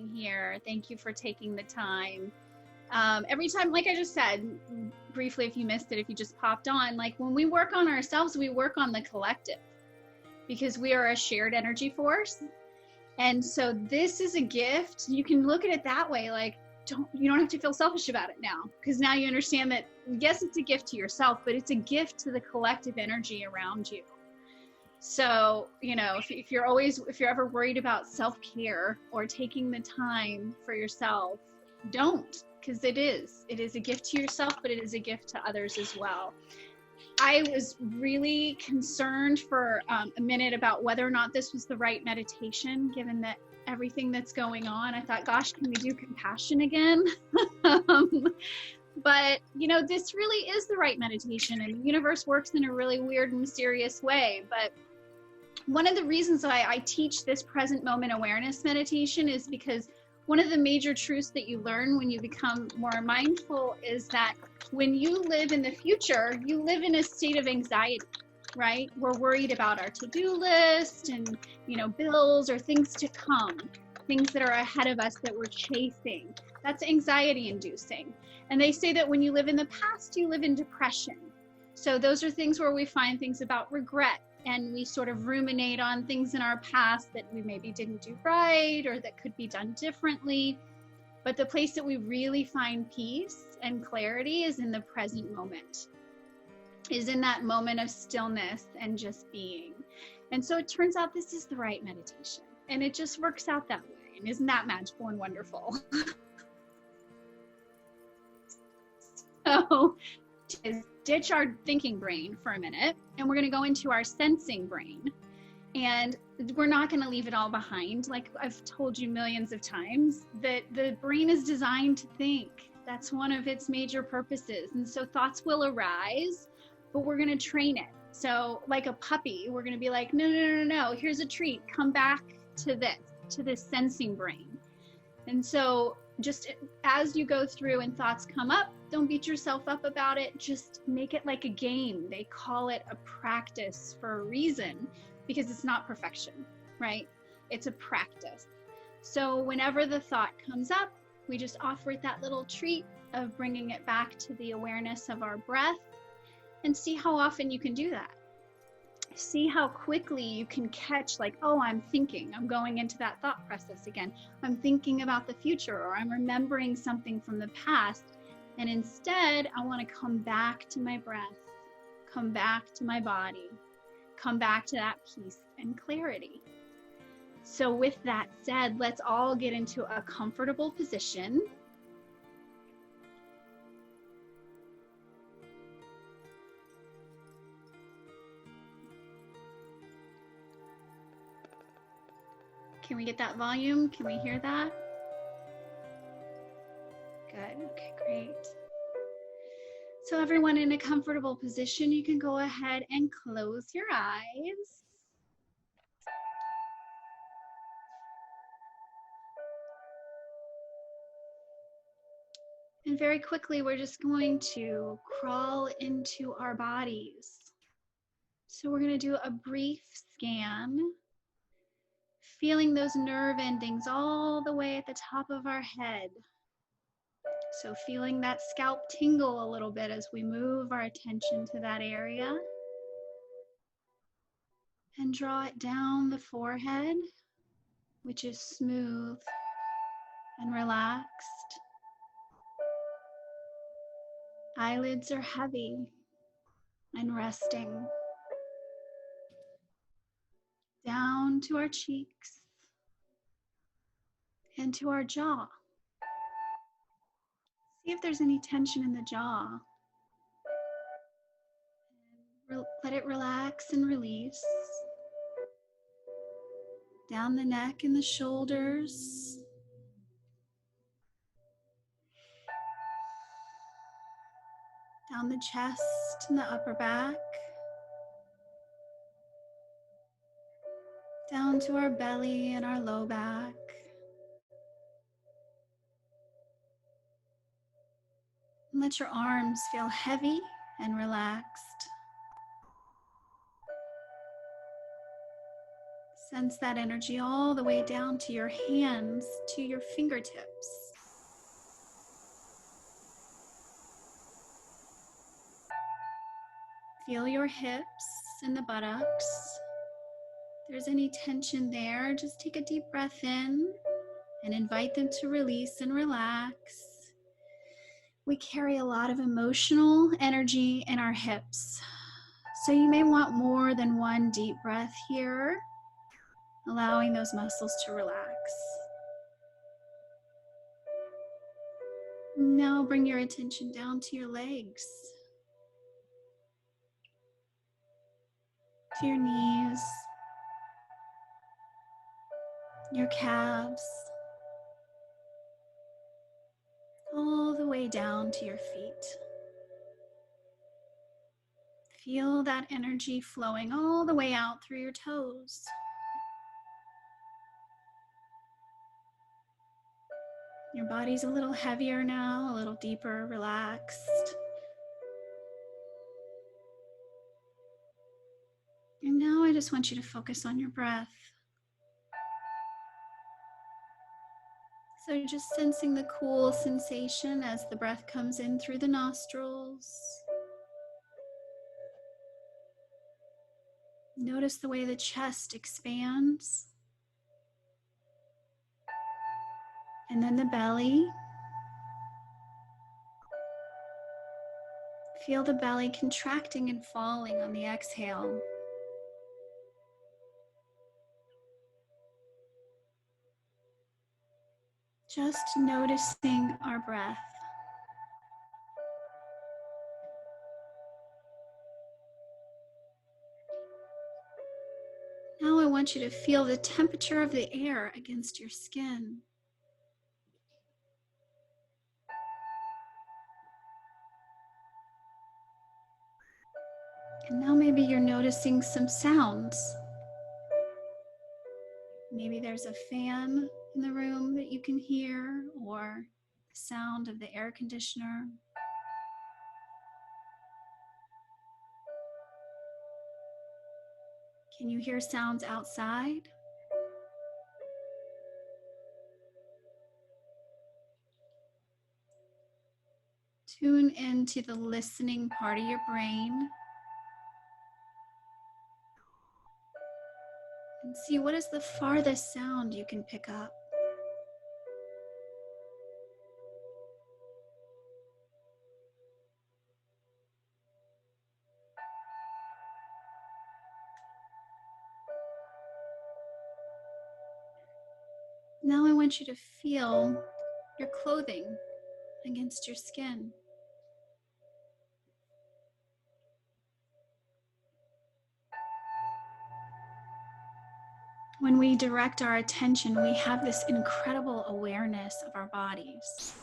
being here. Thank you for taking the time. Every time, like I just said briefly, if you missed it, if you just popped on, like when we work on ourselves, we work on the collective because we are a shared energy force. And so this is a gift. You can look at it that way. Like, you don't have to feel selfish about it now, because now you understand that, yes, it's a gift to yourself, but it's a gift to the collective energy around you. So, you know, if you're ever worried about self-care or taking the time for yourself, don't, because it is a gift to yourself, but it is a gift to others as well. I was really concerned for a minute about whether or not this was the right meditation, given that everything that's going on. I thought, gosh, can we do compassion again? But, you know, this really is the right meditation, and the universe works in a really weird and mysterious way. But one of the reasons I teach this present moment awareness meditation is because one of the major truths that you learn when you become more mindful is that when you live in the future, you live in a state of anxiety, right? We're worried about our to-do list and, you know, bills or things to come, things that are ahead of us that we're chasing. That's anxiety inducing. And they say that when you live in the past, you live in depression. So those are things where we find things about regret, and we sort of ruminate on things in our past that we maybe didn't do right or that could be done differently. But the place that we really find peace and clarity is in the present moment, is in that moment of stillness and just being. And so it turns out this is the right meditation, and it just works out that way. And isn't that magical and wonderful? So ditch our thinking brain for a minute, and we're going to go into our sensing brain. And we're not going to leave it all behind. Like I've told you millions of times, that the brain is designed to think. That's one of its major purposes. And so thoughts will arise, but we're going to train it. So like a puppy, we're going to be like, no, here's a treat. Come back to this sensing brain. And so just as you go through and thoughts come up, don't beat yourself up about it. Just make it like a game. They call it a practice for a reason, because it's not perfection, right? It's a practice. So whenever the thought comes up, we just offer it that little treat of bringing it back to the awareness of our breath, and see how often you can do that. See how quickly you can catch, like, oh, I'm going into that thought process again. I'm thinking about the future, or I'm remembering something from the past. And instead, I want to come back to my breath, come back to my body, come back to that peace and clarity. So with that said, let's all get into a comfortable position. Can we get that volume? Can we hear that? Good. Okay, great. So everyone in a comfortable position, you can go ahead and close your eyes. And very quickly, we're just going to crawl into our bodies. So we're going to do a brief scan, feeling those nerve endings all the way at the top of our head. So feeling that scalp tingle a little bit as we move our attention to that area. And draw it down the forehead, which is smooth and relaxed. Eyelids are heavy and resting. Down to our cheeks and to our jaw. See if there's any tension in the jaw. Let it relax and release. Down the neck and the shoulders. Down the chest and the upper back. Down to our belly and our low back. And let your arms feel heavy and relaxed. Sense that energy all the way down to your hands, to your fingertips. Feel your hips and the buttocks. If there's any tension there, just take a deep breath in and invite them to release and relax. We carry a lot of emotional energy in our hips, so you may want more than one deep breath here, allowing those muscles to relax. Now bring your attention down to your legs, to your knees, your calves, all the way down to your feet. Feel that energy flowing all the way out through your toes. Your body's a little heavier now, a little deeper, relaxed. And now I just want you to focus on your breath. So just sensing the cool sensation as the breath comes in through the nostrils. Notice the way the chest expands. And then the belly. Feel the belly contracting and falling on the exhale. Just noticing our breath. Now I want you to feel the temperature of the air against your skin. And now maybe you're noticing some sounds. Maybe there's a fan in the room that you can hear, or the sound of the air conditioner. Can you hear sounds outside? Tune into the listening part of your brain and see what is the farthest sound you can pick up. Now I want you to feel your clothing against your skin. When we direct our attention, we have this incredible awareness of our bodies.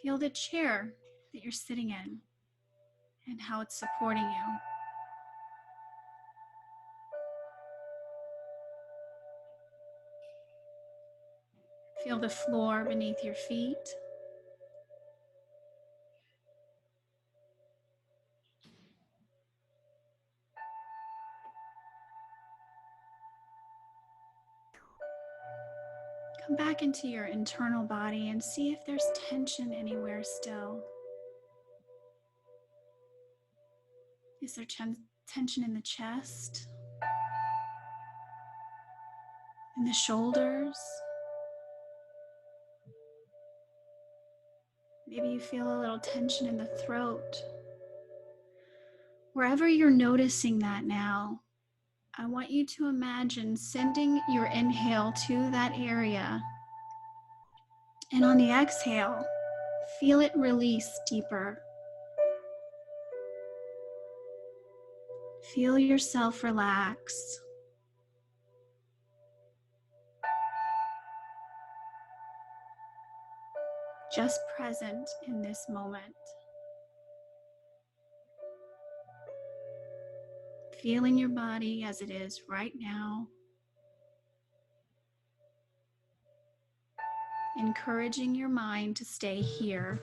Feel the chair that you're sitting in and how it's supporting you. Feel the floor beneath your feet. Come back into your internal body and see if there's tension anywhere still. Is there tension in the chest? In the shoulders? Maybe you feel a little tension in the throat. Wherever you're noticing that now, I want you to imagine sending your inhale to that area. And on the exhale, feel it release deeper. Feel yourself relax. Just present in this moment. Feeling your body as it is right now. Encouraging your mind to stay here.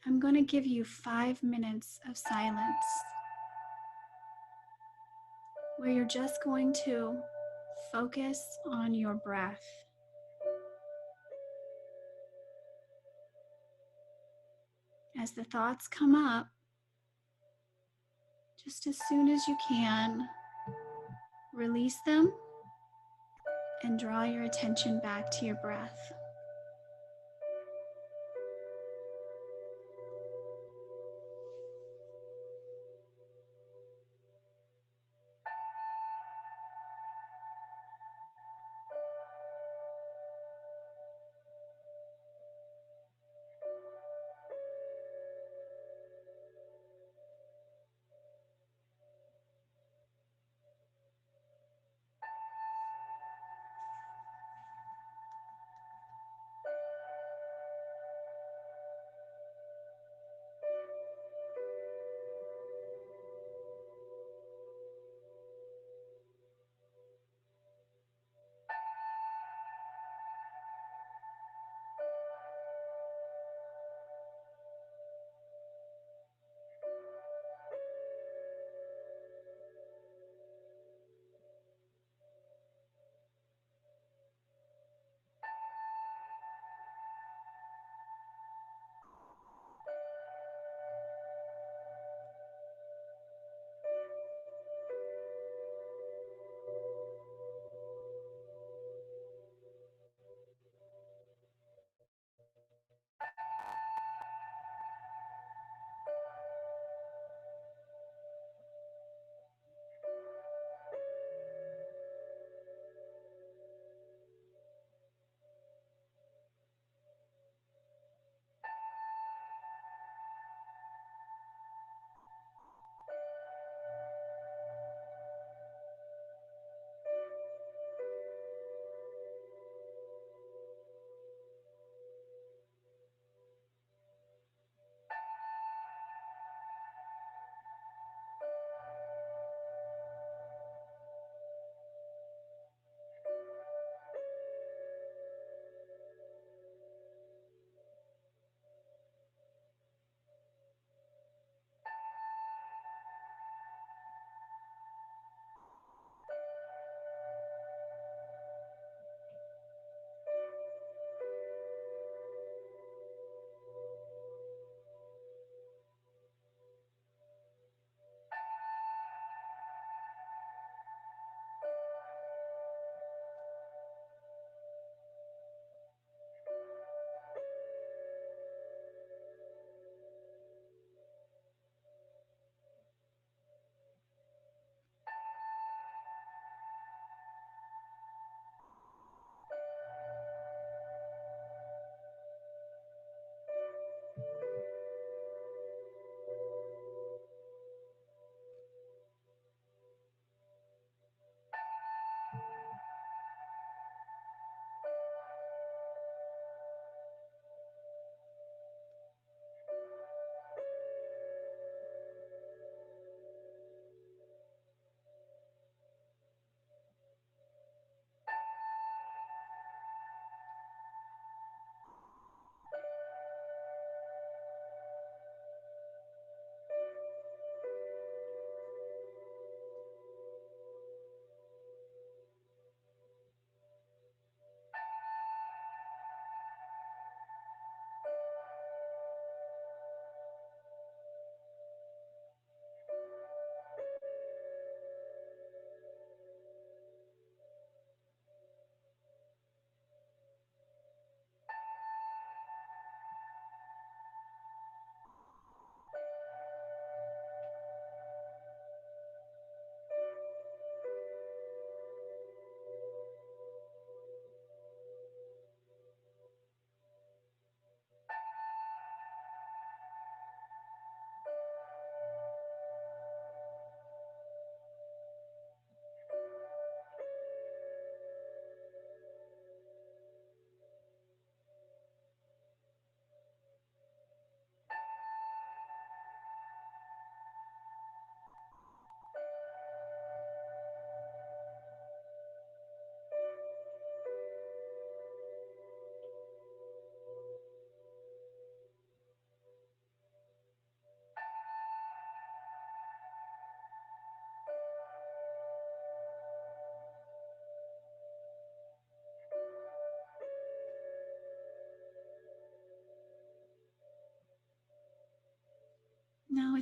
I'm going to give you 5 minutes of silence where you're just going to focus on your breath. As the thoughts come up, just as soon as you can, release them and draw your attention back to your breath.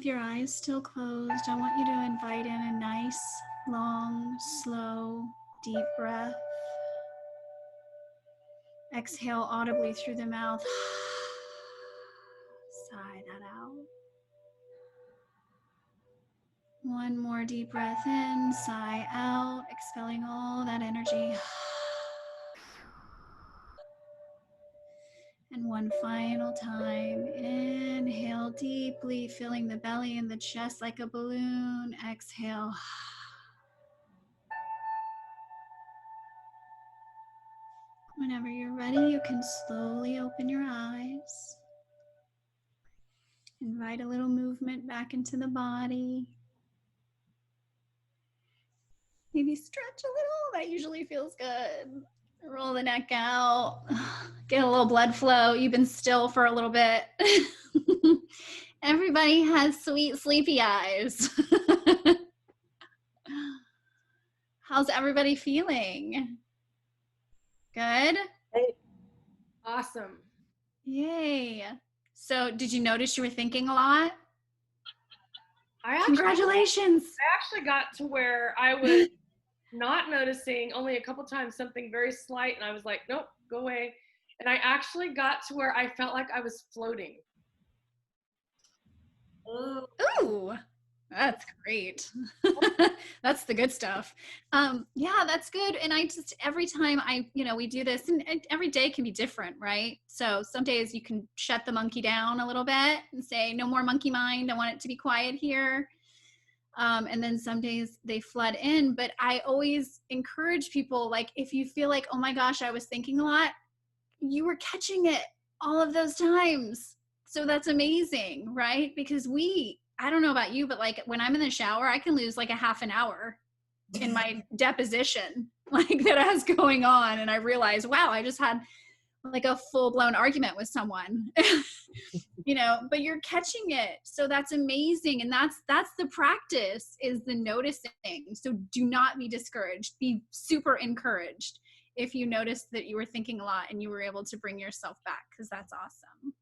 with your eyes still closed, I want you to invite in a nice, long, slow, deep breath. Exhale audibly through the mouth. Sigh that out. One more deep breath in, sigh out, expelling all that energy. And one final time, inhale deeply, filling the belly and the chest like a balloon. Exhale. Whenever you're ready, you can slowly open your eyes. Invite a little movement back into the body. Maybe stretch a little, that usually feels good. Roll the neck out, get a little blood flow. You've been still for a little bit. Everybody has sweet, sleepy eyes. How's everybody feeling? Good? Hey. Awesome. Yay. So did you notice you were thinking a lot? Congratulations. I actually got to where I was not noticing, only a couple times, something very slight, and I was like, nope, go away. And I actually got to where I felt like I was floating. Ooh, that's great. That's the good stuff. Yeah, that's good. And I just, every time we do this, and every day can be different, right? So some days you can shut the monkey down a little bit and say, no more monkey mind. I want it to be quiet here. And then some days they flood in, but I always encourage people, like, if you feel like, oh my gosh, I was thinking a lot, you were catching it all of those times. So that's amazing, right? Because I don't know about you, but like when I'm in the shower, I can lose like a half an hour in my deposition, like that has going on. And I realize, wow, I just had like a full-blown argument with someone, but you're catching it. So that's amazing. And that's the practice, is the noticing. So do not be discouraged. Be super encouraged if you noticed that you were thinking a lot and you were able to bring yourself back, because that's awesome.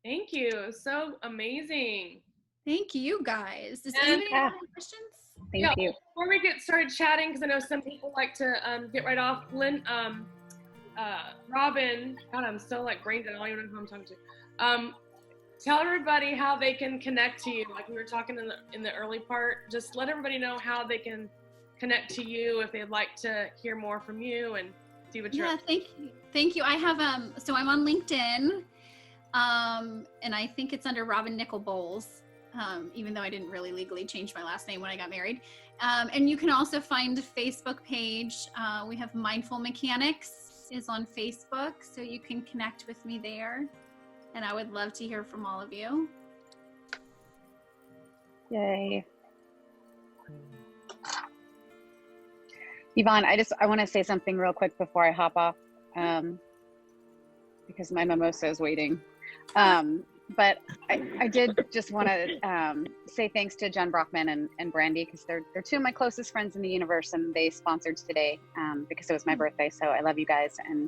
Thank you. So amazing. Thank you, guys. Does anybody have any questions? Thank you. Before we get started chatting, because I know some people like to get right off, Robin, God, I'm so like brain dead. I don't even know who I'm talking to. Tell everybody how they can connect to you. Like we were talking in the early part, just let everybody know how they can connect to you if they'd like to hear more from you and see what you're. Yeah, thank you. I have so I'm on LinkedIn, and I think it's under Robin Nickell Bowles, even though I didn't really legally change my last name when I got married. And you can also find a Facebook page. We have Mindful Mechanics is on Facebook, so you can connect with me there. And I would love to hear from all of you. Yay. Yvonne, I want to say something real quick before I hop off, because my mimosa is waiting. But I did just want to say thanks to Jen Brockman and Brandy, because they're two of my closest friends in the universe, and they sponsored today because it was my birthday. So I love you guys, and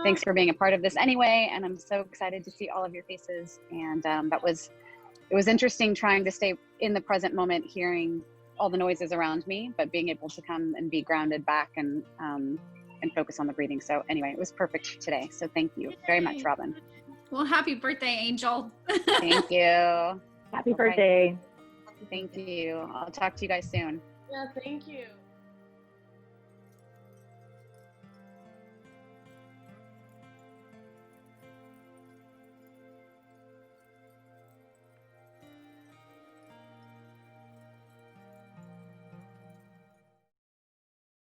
thanks for being a part of this anyway. And I'm so excited to see all of your faces. And it was interesting trying to stay in the present moment, hearing all the noises around me, but being able to come and be grounded back and focus on the breathing. So anyway, it was perfect today. So thank you very much, Robin. Well, happy birthday, Angel. Thank you. Happy birthday. Thank you. I'll talk to you guys soon. Yeah, thank you.